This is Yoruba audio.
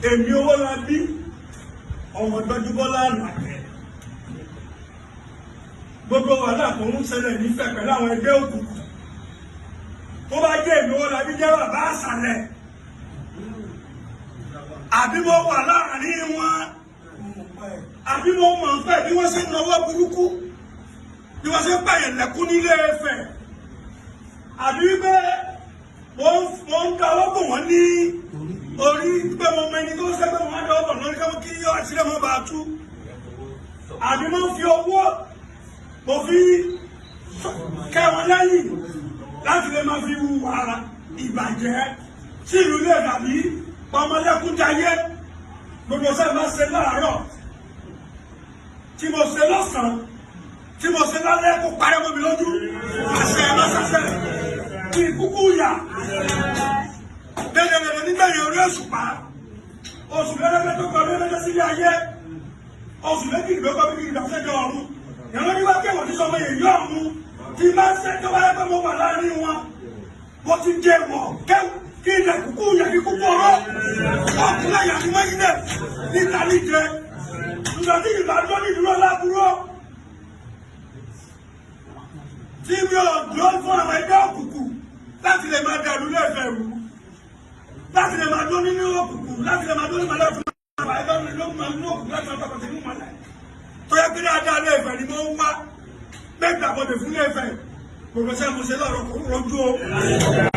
Èmi Owólabí ọmọ Gbẹ́júbọ́lá Àlàkẹ́. Gbogbo wàhálà tó ń ṣẹlẹ̀ nífẹ̀ẹ́ pẹ̀lú àwọn ẹgbẹ́ òkùnkùn. Tó bá jẹ́ èmi Owólabí jẹ́ bàbá àṣàlẹ̀. Àbí mo wà láàrin wọn. Àbí mo mọ̀ ń pẹ́ bí wọ́n ṣe ń nawọ́ burúkú. Bí wọ́n ṣe ń pààyàn lẹ́kún nílé Ifẹ̀. Àbí pé wọ́n ń dáwọ́ bò wọ́n ní orí pé mo mẹni tó ṣe pé wọ́n á dáwọ́ bò lórí káwọn kí yọ àṣírí wọn bá tú. Àbí mo fi owó mo fi kẹ́ wọn lẹ́yìn láti lè máa fi wu ara ìbàjẹ́ sí ìlú ilé tàbí ọmọlẹ́kúnjayé. Gbogbo ṣe máa ṣe láàárọ̀ tí mo ṣe lọ́sàn-án tí mo ṣe lálẹ́ kó parẹ́ mọ́ mi lójú àṣẹ ẹ̀ máa ṣàṣẹ kí kúkú yà dẹ́dẹ̀dẹ̀dẹ̀ nígbẹ̀yìn orí òṣùpá oṣù lẹ́lẹ́gbẹ́ tó kọ lẹ́lẹ́gbẹ́ sílé ayé oṣù méjì ló kọ́ bí ìdàkẹ́jọ ọ̀run ìyàwó ní wá kẹwọ̀n tí sọmọ èyí ọ̀run tí máa ń ṣẹ́jọ́ wáyé pé mo wà láàrin wọn mo ti jẹ wọ̀ kí ilẹ̀ kúkú yà kí kúkú ọ̀rọ̀ ọkùnrin àyà ni wọ́n yílẹ̀ níta níjẹ nígbà tí ìgbà tó ní ìdúró lábúrò tí mi ò dúró fún àwọn ẹgbẹ́ òkùnkùn láti lè máa dàrú lẹ́fẹ̀ẹ́ rú láti lè máa dún nínú òkùnkùn láti lè máa dún nínú ọlọ́run àwọn ẹgbẹ́ ló máa ń ní òkùnkùn láti máa tọkọ sínú mọ́lẹ̀ tó yẹ kí dáadáa lẹ́fẹ̀ẹ́ ni mo ń wá gbẹ́gbẹ́ àbọ̀dẹ̀ fún lẹ́fẹ̀ẹ́ gbogbo sẹ́mu ṣe lọ́rọ̀ kò rọ́jú o.